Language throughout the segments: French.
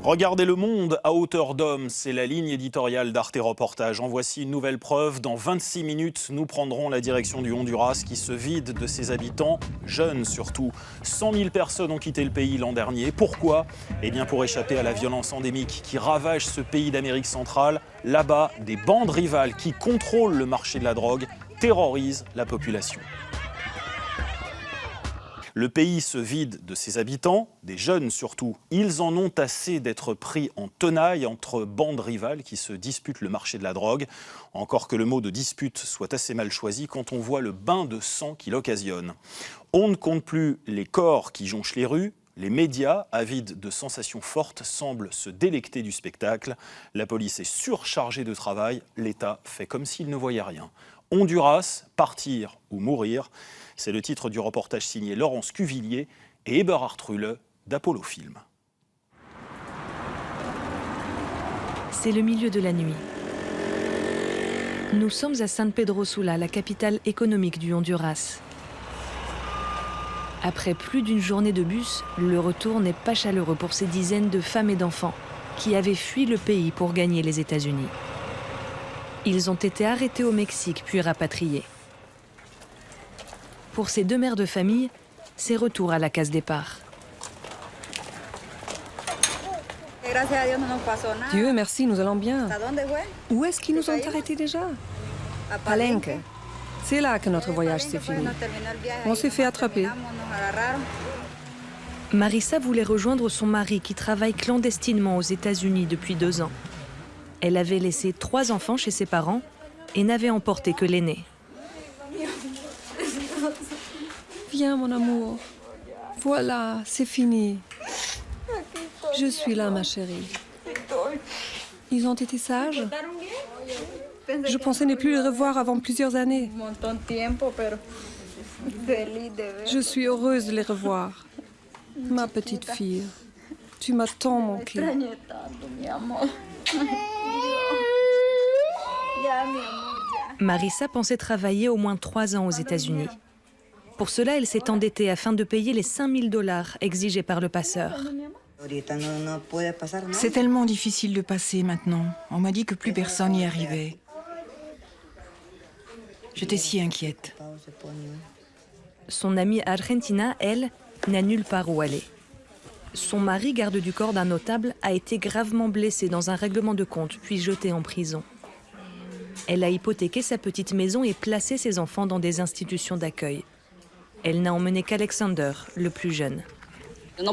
Regardez le monde à hauteur d'homme, c'est la ligne éditoriale d'Arte Reportage. En voici une nouvelle preuve. Dans 26 minutes, nous prendrons la direction du Honduras qui se vide de ses habitants, jeunes surtout. 100 000 personnes ont quitté le pays l'an dernier. Pourquoi ? Eh bien pour échapper à la violence endémique qui ravage ce pays d'Amérique centrale. Là-bas, des bandes rivales qui contrôlent le marché de la drogue terrorisent la population. Le pays se vide de ses habitants, des jeunes surtout. Ils en ont assez d'être pris en tenaille entre bandes rivales qui se disputent le marché de la drogue. Encore que le mot de dispute soit assez mal choisi quand on voit le bain de sang qu'il occasionne. On ne compte plus les corps qui jonchent les rues. Les médias, avides de sensations fortes, semblent se délecter du spectacle. La police est surchargée de travail. L'État fait comme s'il ne voyait rien. Honduras, partir ou mourir. C'est le titre du reportage signé Laurence Cuvillier et Eberhard Rühle d'Apollo Film. C'est le milieu de la nuit. Nous sommes à San Pedro Sula, la capitale économique du Honduras. Après plus d'une journée de bus, le retour n'est pas chaleureux pour ces dizaines de femmes et d'enfants qui avaient fui le pays pour gagner les États-Unis. Ils ont été arrêtés au Mexique puis rapatriés. Pour ces deux mères de famille, c'est retour à la case départ. Dieu merci, nous allons bien. Où est-ce qu'ils nous ont arrêtés déjà? Palenque. C'est là que notre voyage s'est fini. On s'est fait attraper. Marissa voulait rejoindre son mari qui travaille clandestinement aux États-Unis depuis 2 ans. Elle avait laissé 3 enfants chez ses parents et n'avait emporté que l'aîné. Viens, mon amour. Voilà, c'est fini. Je suis là, ma chérie. Ils ont été sages? Je pensais ne plus les revoir avant plusieurs années. Je suis heureuse de les revoir. Ma petite fille, tu m'as tant manqué. Marissa pensait travailler au moins 3 ans aux États-Unis. Pour cela, elle s'est endettée afin de payer les $5 000 exigés par le passeur. C'est tellement difficile de passer maintenant. On m'a dit que plus personne n'y arrivait. J'étais si inquiète. Son amie Argentina, elle, n'a nulle part où aller. Son mari, garde du corps d'un notable, a été gravement blessé dans un règlement de compte, puis jeté en prison. Elle a hypothéqué sa petite maison et placé ses enfants dans des institutions d'accueil. Elle n'a emmené qu'Alexander, le plus jeune. Je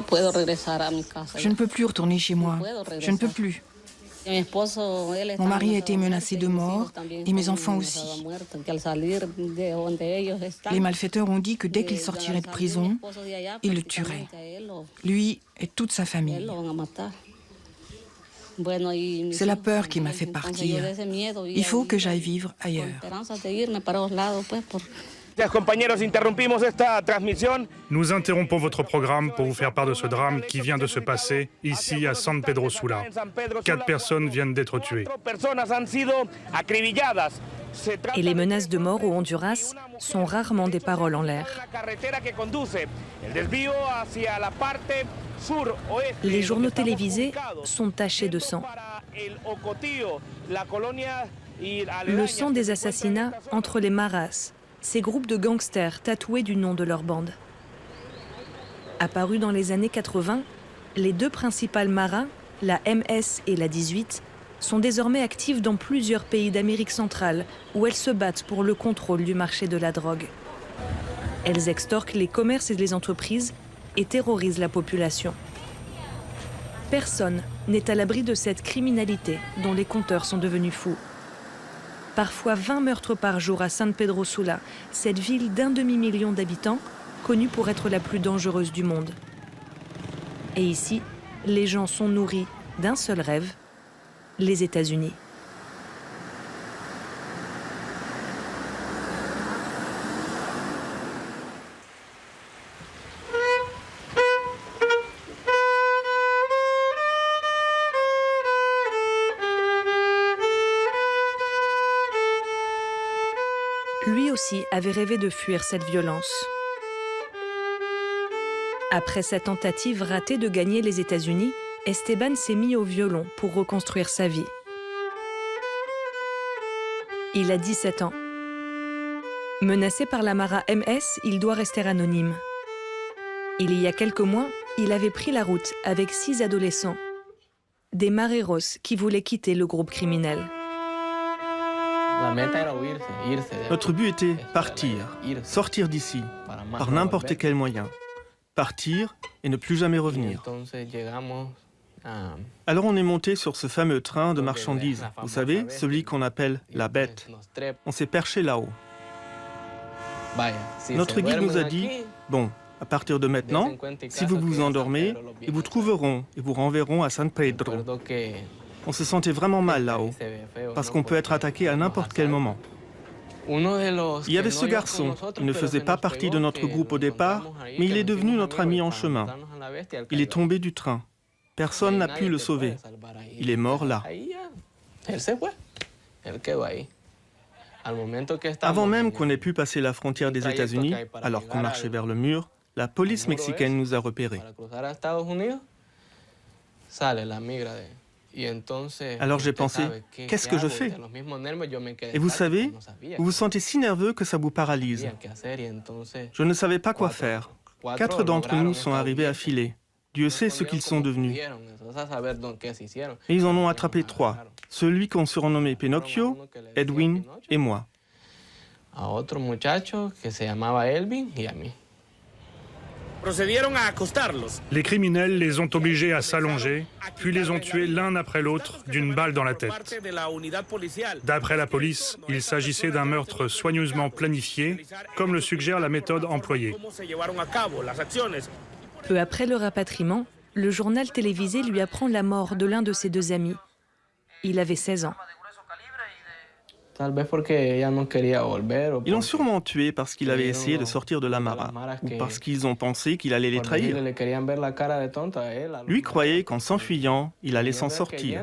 ne peux plus retourner chez moi. Je ne peux plus. Mon mari a été menacé de mort et mes enfants aussi. Les malfaiteurs ont dit que dès qu'il sortirait de prison, ils le tueraient. Lui et toute sa famille. C'est la peur qui m'a fait partir. Il faut que j'aille vivre ailleurs. Nous interrompons votre programme pour vous faire part de ce drame qui vient de se passer ici à San Pedro Sula. 4 personnes viennent d'être tuées. Et les menaces de mort au Honduras sont rarement des paroles en l'air. Les journaux télévisés sont tachés de sang. Le sang des assassinats entre les maras, ces groupes de gangsters tatoués du nom de leur bande. Apparus dans les années 80, les 2 principales maras, la MS et la 18, sont désormais actives dans plusieurs pays d'Amérique centrale où elles se battent pour le contrôle du marché de la drogue. Elles extorquent les commerces et les entreprises et terrorisent la population. Personne n'est à l'abri de cette criminalité dont les compteurs sont devenus fous. Parfois 20 meurtres par jour à San Pedro Sula, cette ville d'1 demi-million d'habitants, connue pour être la plus dangereuse du monde. Et ici, les gens sont nourris d'un seul rêve, les États-Unis. Lui aussi avait rêvé de fuir cette violence. Après sa tentative ratée de gagner les États-Unis, Esteban s'est mis au violon pour reconstruire sa vie. Il a 17 ans. Menacé par la Mara MS, il doit rester anonyme. Il y a quelques mois, il avait pris la route avec 6 adolescents, des mareros qui voulaient quitter le groupe criminel. Notre but était partir, sortir d'ici, par n'importe quel moyen. Partir et ne plus jamais revenir. Alors on est monté sur ce fameux train de marchandises, vous savez, celui qu'on appelle la bête. On s'est perché là-haut. Notre guide nous a dit, bon, à partir de maintenant, si vous vous endormez, ils vous trouveront et vous renverront à San Pedro. On se sentait vraiment mal là-haut, parce qu'on peut être attaqué à n'importe quel moment. Il y avait ce garçon, il ne faisait pas partie de notre groupe au départ, mais il est devenu notre ami en chemin. Il est tombé du train. Personne n'a pu le sauver. Il est mort là. Avant même qu'on ait pu passer la frontière des États-Unis, alors qu'on marchait vers le mur, la police mexicaine nous a repérés. Alors j'ai pensé, qu'est-ce que je fais? Et vous savez, vous vous sentez si nerveux que ça vous paralyse. Je ne savais pas quoi faire. 4 d'entre nous sont arrivés affilés. Dieu sait ce qu'ils sont devenus. Et ils en ont attrapé 3. Celui qu'on surnommait Pinocchio, Edwin et moi. Les criminels les ont obligés à s'allonger, puis les ont tués l'un après l'autre d'une balle dans la tête. D'après la police, il s'agissait d'un meurtre soigneusement planifié, comme le suggère la méthode employée. Peu après le rapatriement, le journal télévisé lui apprend la mort de l'un de ses 2 amis. Il avait 16 ans. Ils l'ont sûrement tué parce qu'il avait essayé de sortir de la Mara, ou parce qu'ils ont pensé qu'il allait les trahir. Lui croyait qu'en s'enfuyant, il allait s'en sortir.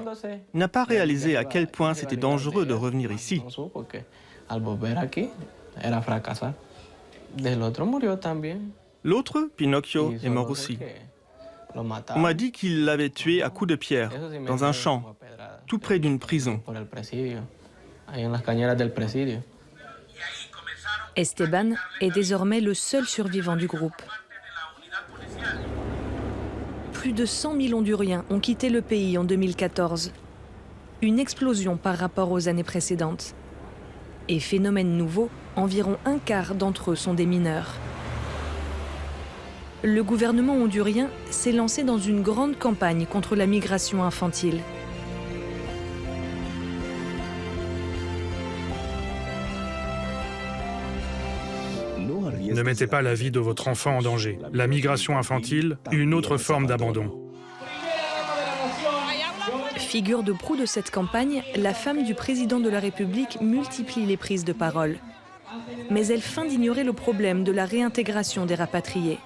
Il n'a pas réalisé à quel point c'était dangereux de revenir ici. L'autre, Pinocchio, est mort aussi. On m'a dit qu'il l'avait tué à coups de pierre, dans un champ, tout près d'une prison. Esteban est désormais le seul survivant du groupe. Plus de 100 000 Honduriens ont quitté le pays en 2014. Une explosion par rapport aux années précédentes. Et phénomène nouveau, environ un quart d'entre eux sont des mineurs. Le gouvernement hondurien s'est lancé dans une grande campagne contre la migration infantile. Ne mettez pas la vie de votre enfant en danger. La migration infantile, une autre forme d'abandon. Figure de proue de cette campagne, la femme du président de la République multiplie les prises de parole. Mais elle feint d'ignorer le problème de la réintégration des rapatriés.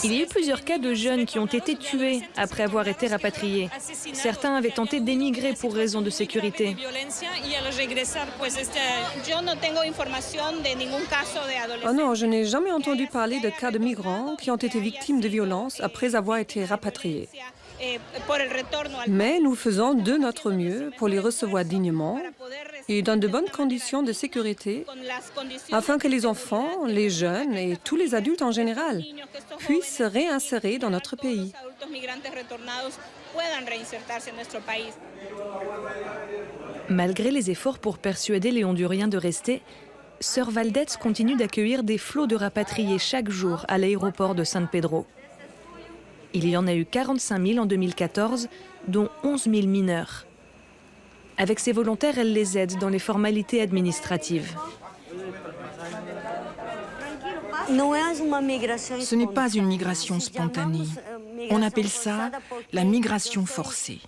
Il y a eu plusieurs cas de jeunes qui ont été tués après avoir été rapatriés. Certains avaient tenté d'émigrer pour raison de sécurité. Oh non, je n'ai jamais entendu parler de cas de migrants qui ont été victimes de violences après avoir été rapatriés. Mais nous faisons de notre mieux pour les recevoir dignement et dans de bonnes conditions de sécurité, afin que les enfants, les jeunes et tous les adultes en général puissent se réinsérer dans notre pays. Malgré les efforts pour persuader les Honduriens de rester, Sœur Valdez continue d'accueillir des flots de rapatriés chaque jour à l'aéroport de San Pedro. Il y en a eu 45 000 en 2014, dont 11 000 mineurs. Avec ses volontaires, elle les aide dans les formalités administratives. Ce n'est pas une migration spontanée. On appelle ça la migration forcée.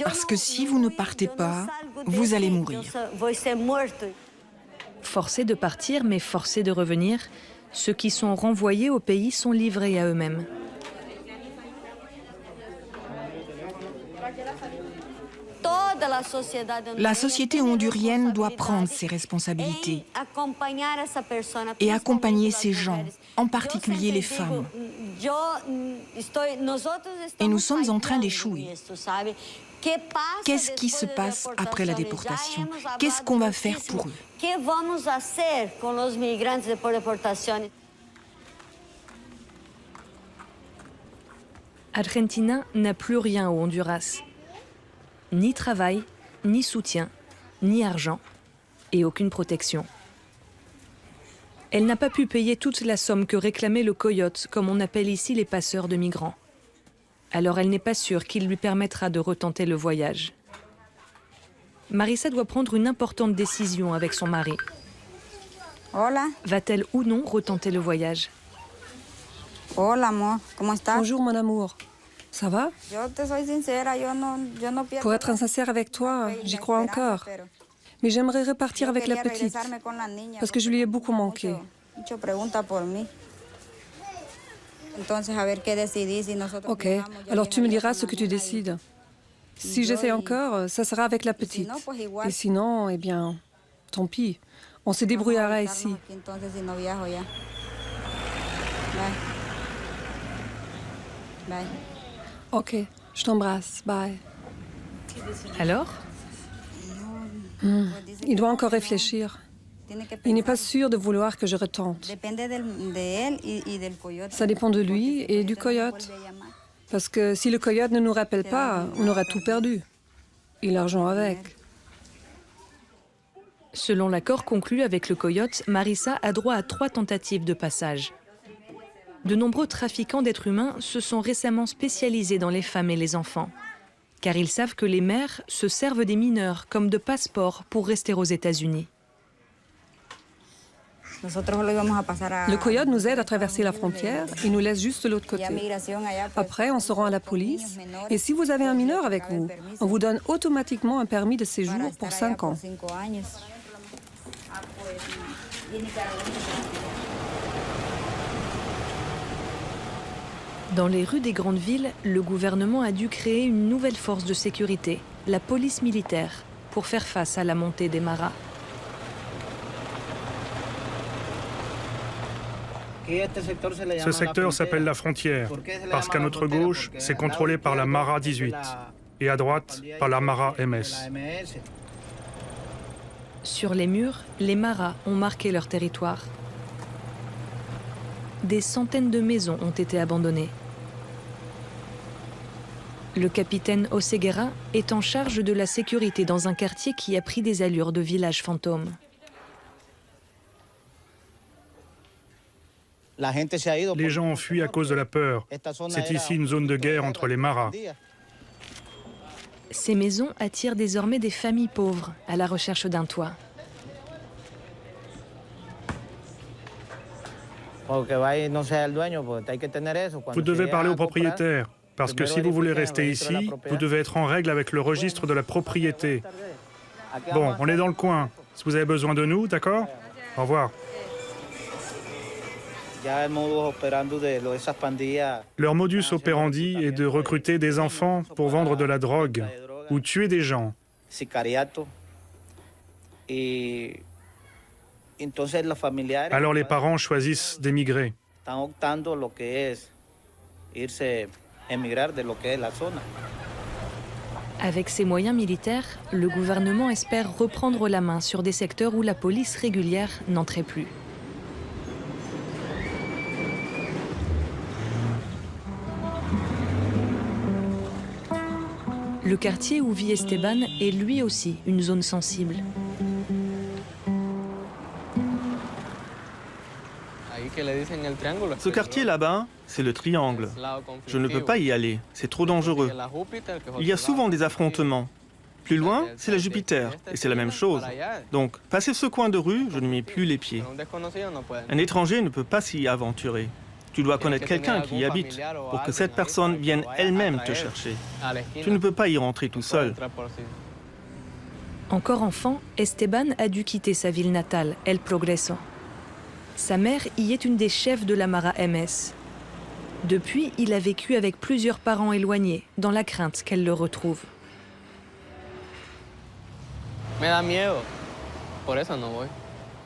Parce que si vous ne partez pas, vous allez mourir. Forcés de partir, mais forcés de revenir, ceux qui sont renvoyés au pays sont livrés à eux-mêmes. La société hondurienne doit prendre ses responsabilités et accompagner ces gens, en particulier les femmes. Et nous sommes en train d'échouer. Qu'est-ce qui se passe après la déportation? Qu'est-ce qu'on va faire pour eux? Argentina n'a plus rien au Honduras. Ni travail, ni soutien, ni argent, et aucune protection. Elle n'a pas pu payer toute la somme que réclamait le coyote, comme on appelle ici les passeurs de migrants. Alors elle n'est pas sûre qu'il lui permettra de retenter le voyage. Marisa doit prendre une importante décision avec son mari. Va-t-elle ou non retenter le voyage? Bonjour mon amour. Ça va? Pour être sincère avec toi, j'y crois encore. Mais j'aimerais repartir avec la petite, parce que je lui ai beaucoup manqué. Ok, alors tu me diras ce que tu décides. Si j'essaie encore, ça sera avec la petite. Et sinon, eh bien, tant pis. On se débrouillera ici. Ok, je t'embrasse. Bye. Alors? Il doit encore réfléchir. Il n'est pas sûr de vouloir que je retente. Ça dépend de lui et du coyote. Parce que si le coyote ne nous rappelle pas, on aura tout perdu. Et l'argent avec. Selon l'accord conclu avec le coyote, Marisa a droit à 3 tentatives de passage. De nombreux trafiquants d'êtres humains se sont récemment spécialisés dans les femmes et les enfants. Car ils savent que les mères se servent des mineurs comme de passeports pour rester aux États-Unis. Le coyote nous aide à traverser la frontière et nous laisse juste de l'autre côté. Après, on se rend à la police. Et si vous avez un mineur avec vous, on vous donne automatiquement un permis de séjour pour 5 ans. Dans les rues des grandes villes, le gouvernement a dû créer une nouvelle force de sécurité, la police militaire, pour faire face à la montée des maras. Ce secteur s'appelle la frontière, parce qu'à notre gauche, c'est contrôlé par la Mara 18, et à droite, par la Mara MS. Sur les murs, les maras ont marqué leur territoire. Des centaines de maisons ont été abandonnées. Le capitaine Oseguera est en charge de la sécurité dans un quartier qui a pris des allures de village fantôme. Les gens ont fui à cause de la peur. C'est ici une zone de guerre entre les maras. Ces maisons attirent désormais des familles pauvres à la recherche d'un toit. Vous devez parler au propriétaire, parce que si vous voulez rester ici, vous devez être en règle avec le registre de la propriété. Bon, on est dans le coin. Si vous avez besoin de nous, d'accord? Au revoir. Leur modus operandi est de recruter des enfants pour vendre de la drogue ou tuer des gens. Alors les parents choisissent d'émigrer. Avec ces moyens militaires, le gouvernement espère reprendre la main sur des secteurs où la police régulière n'entrait plus. Le quartier où vit Esteban est lui aussi une zone sensible. Ce quartier là-bas, c'est le triangle. Je ne peux pas y aller, c'est trop dangereux. Il y a souvent des affrontements. Plus loin, c'est la Jupiter, et c'est la même chose. Donc, passer ce coin de rue, je ne mets plus les pieds. Un étranger ne peut pas s'y aventurer. Tu dois connaître quelqu'un qui y habite pour que cette personne vienne elle-même te chercher. Tu ne peux pas y rentrer tout seul. Encore enfant, Esteban a dû quitter sa ville natale, El Progreso. Sa mère y est une des chefs de la Mara MS. Depuis, il a vécu avec plusieurs parents éloignés, dans la crainte qu'elle le retrouve.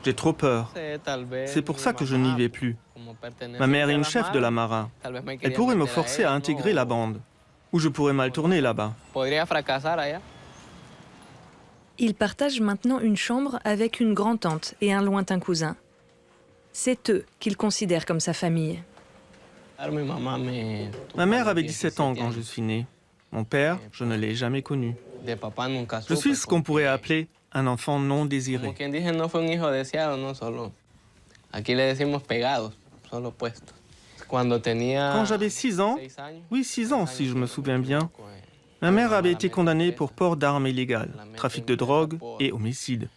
J'ai trop peur. C'est pour ça que je n'y vais plus. Ma mère est une chef de la Mara. Elle pourrait me forcer à intégrer la bande. Ou je pourrais mal tourner là-bas. Il partage maintenant une chambre avec une grand-tante et un lointain cousin. C'est eux qu'il considère comme sa famille. Ma mère avait 17 ans quand je suis né. Mon père, je ne l'ai jamais connu. Je suis ce qu'on pourrait appeler un enfant non désiré. Quand j'avais 6 ans, oui 6 ans si je me souviens bien, ma mère avait été condamnée pour port d'armes illégales, trafic de drogue et homicide.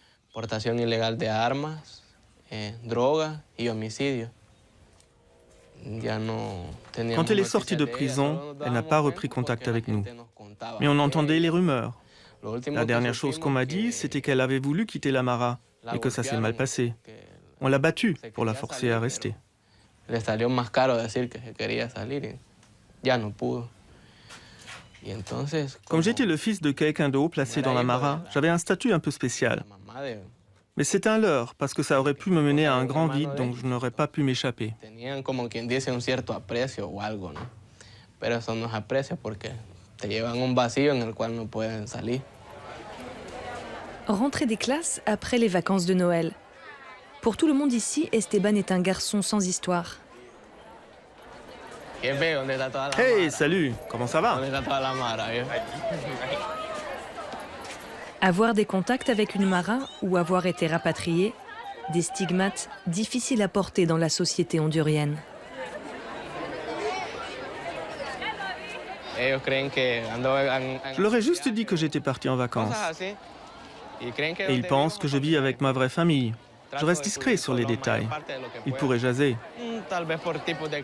Quand elle est sortie de prison, elle n'a pas repris contact avec nous. Mais on entendait les rumeurs. La dernière chose qu'on m'a dit, c'était qu'elle avait voulu quitter la Mara et que ça s'est mal passé. On l'a battue pour la forcer à rester. Comme j'étais le fils de quelqu'un de haut placé dans la Mara, j'avais un statut un peu spécial. Mais c'est un leurre, parce que ça aurait pu me mener à un grand vide dont je n'aurais pas pu m'échapper. Rentrée des classes après les vacances de Noël. Pour tout le monde ici, Esteban est un garçon sans histoire. Hey, salut, comment ça va? Avoir des contacts avec une Mara ou avoir été rapatrié, des stigmates difficiles à porter dans la société hondurienne. Je leur ai juste dit que j'étais parti en vacances. Et ils pensent que je vis avec ma vraie famille. Je reste discret sur les détails. Ils pourraient jaser.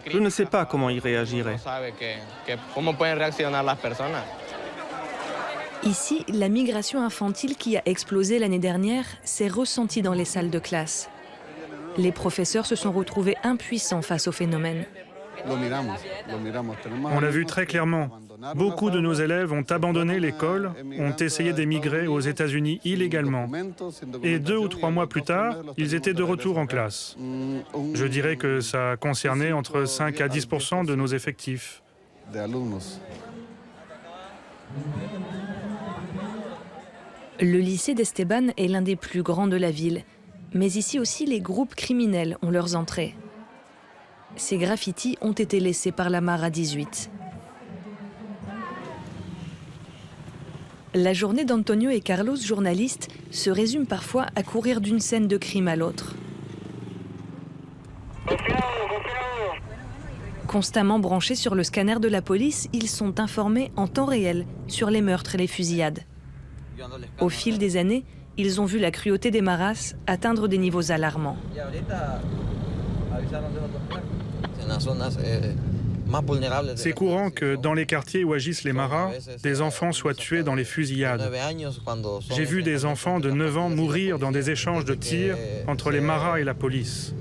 Je ne sais pas comment ils réagiraient. Ici, la migration infantile qui a explosé l'année dernière s'est ressentie dans les salles de classe. Les professeurs se sont retrouvés impuissants face au phénomène. On l'a vu très clairement. Beaucoup de nos élèves ont abandonné l'école, ont essayé d'émigrer aux États-Unis illégalement. Et 2 ou 3 mois plus tard, ils étaient de retour en classe. Je dirais que ça concernait entre 5 à 10% de nos effectifs. Le lycée d'Esteban est l'un des plus grands de la ville. Mais ici aussi, les groupes criminels ont leurs entrées. Ces graffitis ont été laissés par la Mara 18. La journée d'Antonio et Carlos, journalistes, se résume parfois à courir d'une scène de crime à l'autre. Constamment branchés sur le scanner de la police, ils sont informés en temps réel sur les meurtres et les fusillades. Au fil des années, ils ont vu la cruauté des Maras atteindre des niveaux alarmants. C'est courant que dans les quartiers où agissent les Maras, des enfants soient tués dans les fusillades. J'ai vu des enfants de 9 ans mourir dans des échanges de tirs entre les Maras et la police.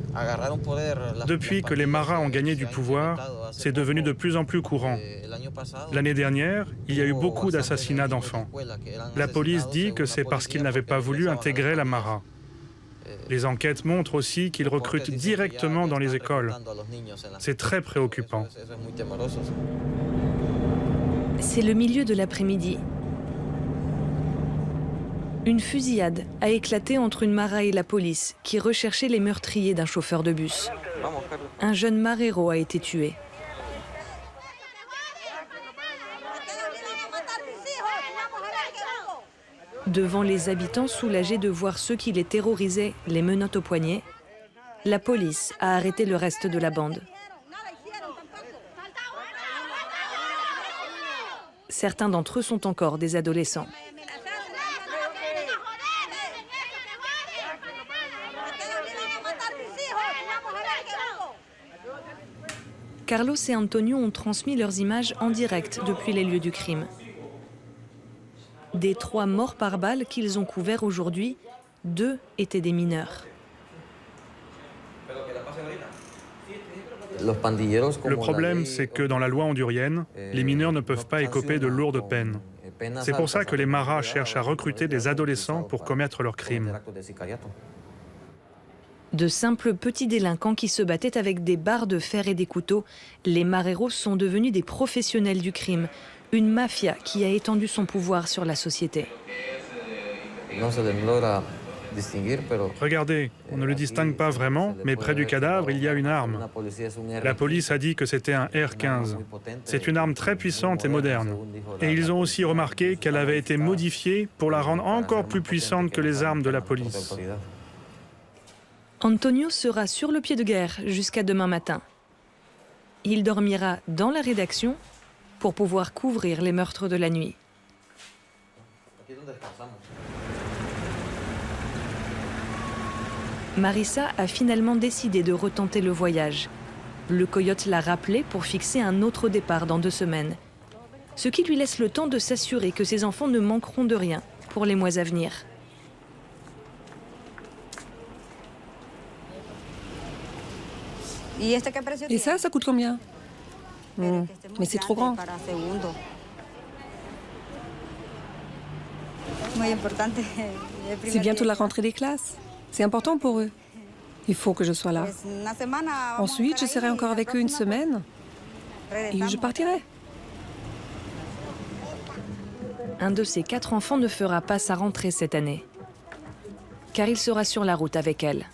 Depuis que les Maras ont gagné du pouvoir, c'est devenu de plus en plus courant. L'année dernière, il y a eu beaucoup d'assassinats d'enfants. La police dit que c'est parce qu'ils n'avaient pas voulu intégrer la Mara. Les enquêtes montrent aussi qu'ils recrutent directement dans les écoles. C'est très préoccupant. C'est le milieu de l'après-midi. Une fusillade a éclaté entre une Mara et la police qui recherchait les meurtriers d'un chauffeur de bus. Un jeune marero a été tué. Devant les habitants soulagés de voir ceux qui les terrorisaient, les menottes au poignet, la police a arrêté le reste de la bande. Certains d'entre eux sont encore des adolescents. Carlos et Antonio ont transmis leurs images en direct depuis les lieux du crime. Des 3 morts par balle qu'ils ont couverts aujourd'hui, 2 étaient des mineurs. Le problème, c'est que dans la loi hondurienne, les mineurs ne peuvent pas écoper de lourdes peines. C'est pour ça que les maras cherchent à recruter des adolescents pour commettre leurs crimes. De simples petits délinquants qui se battaient avec des barres de fer et des couteaux, les mareros sont devenus des professionnels du crime, une mafia qui a étendu son pouvoir sur la société. Regardez, on ne le distingue pas vraiment, mais près du cadavre, il y a une arme. La police a dit que c'était un R15. C'est une arme très puissante et moderne. Et ils ont aussi remarqué qu'elle avait été modifiée pour la rendre encore plus puissante que les armes de la police. Antonio sera sur le pied de guerre jusqu'à demain matin. Il dormira dans la rédaction pour pouvoir couvrir les meurtres de la nuit. Marissa a finalement décidé de retenter le voyage. Le coyote l'a rappelé pour fixer un autre départ dans 2 semaines. Ce qui lui laisse le temps de s'assurer que ses enfants ne manqueront de rien pour les mois à venir. Et ça coûte combien? Mais c'est trop grand. C'est bientôt la rentrée des classes. C'est important pour eux. Il faut que je sois là. Ensuite, je serai encore avec eux 1 semaine et je partirai. Un de ses 4 enfants ne fera pas sa rentrée cette année, car il sera sur la route avec elle.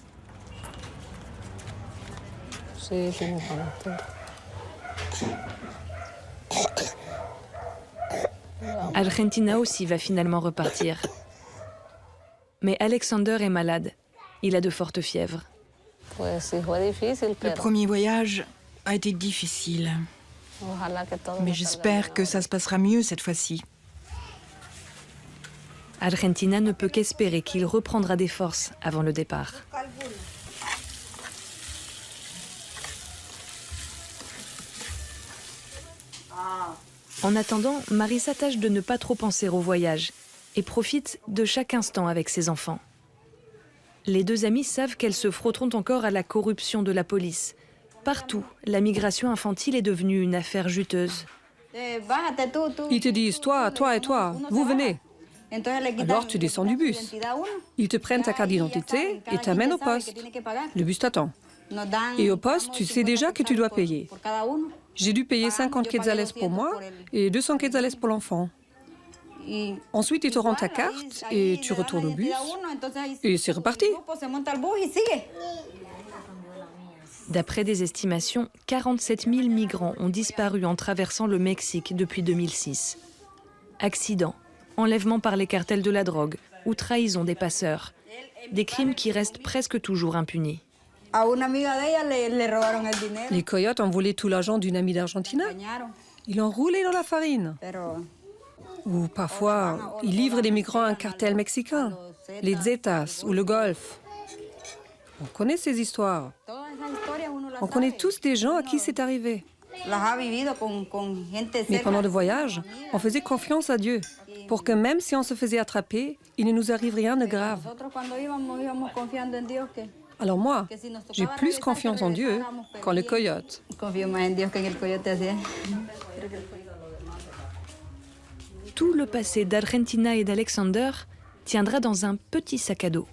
Argentina aussi va finalement repartir. Mais Alexander est malade. Il a de fortes fièvres. Le premier voyage a été difficile. Mais j'espère que ça se passera mieux cette fois-ci. Argentina ne peut qu'espérer qu'il reprendra des forces avant le départ. En attendant, Marissa tâche de ne pas trop penser au voyage et profite de chaque instant avec ses enfants. Les 2 amies savent qu'elles se frotteront encore à la corruption de la police. Partout, la migration infantile est devenue une affaire juteuse. Ils te disent, toi et toi, vous venez. Alors tu descends du bus. Ils te prennent ta carte d'identité et t'amènent au poste. Le bus t'attend. Et au poste, tu sais déjà que tu dois payer. J'ai dû payer 50 quetzales pour moi et 200 quetzales pour l'enfant. Ensuite, ils te rendent ta carte et tu retournes au bus et c'est reparti. D'après des estimations, 47 000 migrants ont disparu en traversant le Mexique depuis 2006. Accidents, enlèvements par les cartels de la drogue ou trahison des passeurs. Des crimes qui restent presque toujours impunis. Les coyotes ont volé tout l'argent d'une amie d'Argentina. Ils l'ont roulé dans la farine. Ou parfois, ils livrent les migrants à un cartel mexicain, les Zetas ou le Golfe. On connaît ces histoires. On connaît tous des gens à qui c'est arrivé. Mais pendant le voyage, on faisait confiance à Dieu pour que même si on se faisait attraper, il ne nous arrive rien de grave. Alors moi, j'ai plus confiance en Dieu qu'en le coyote. Tout le passé d'Argentina et d'Alexander tiendra dans un petit sac à dos.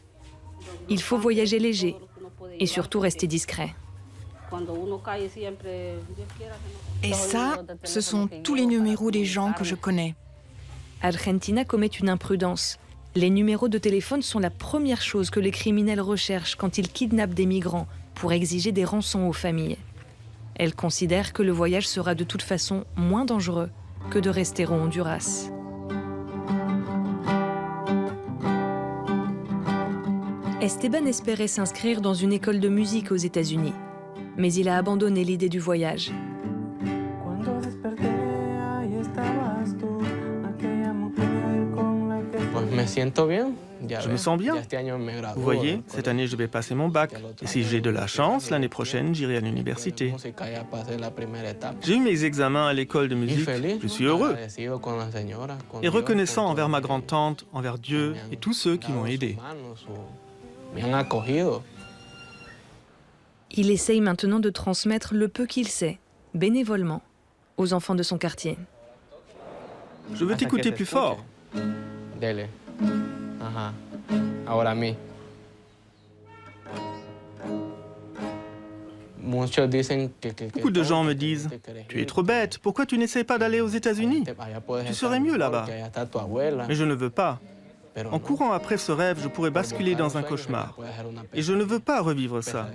Il faut voyager léger et surtout rester discret. Et ça, ce sont tous les numéros des gens que je connais. Argentina commet une imprudence. Les numéros de téléphone sont la première chose que les criminels recherchent quand ils kidnappent des migrants pour exiger des rançons aux familles. Elle considère que le voyage sera de toute façon moins dangereux que de rester au Honduras. Esteban espérait s'inscrire dans une école de musique aux États-Unis, mais il a abandonné l'idée du voyage. Je me sens bien. Vous voyez, cette année, je vais passer mon bac. Et si j'ai de la chance, l'année prochaine, j'irai à l'université. J'ai eu mes examens à l'école de musique. Je suis heureux. Et reconnaissant envers ma grand-tante, envers Dieu et tous ceux qui m'ont aidé. Il essaye maintenant de transmettre le peu qu'il sait, bénévolement, aux enfants de son quartier. Je veux t'écouter plus fort. Dele. Ajá. Ahora a mí. Beaucoup de gens me disent « Tu es trop bête, pourquoi tu n'essaies pas d'aller aux États-Unis? Tu serais mieux là-bas. » Mais je ne veux pas. En courant après ce rêve, je pourrais basculer dans un cauchemar. Et je ne veux pas revivre ça.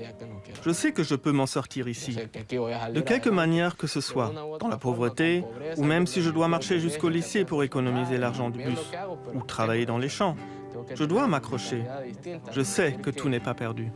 Je sais que je peux m'en sortir ici, de quelque manière que ce soit, dans la pauvreté, ou même si je dois marcher jusqu'au lycée pour économiser l'argent du bus, ou travailler dans les champs. Je dois m'accrocher. Je sais que tout n'est pas perdu.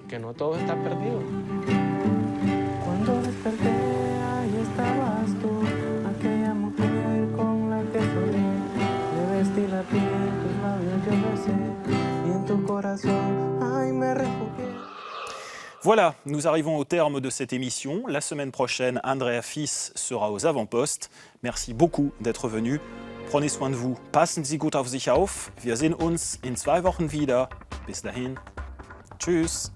Voilà, nous arrivons au terme de cette émission. La semaine prochaine, Andrea Fies sera aux avant-postes. Merci beaucoup d'être venu. Prenez soin de vous. Passen Sie gut auf sich auf. Wir sehen uns in 2 Wochen wieder. Bis dahin. Tschüss.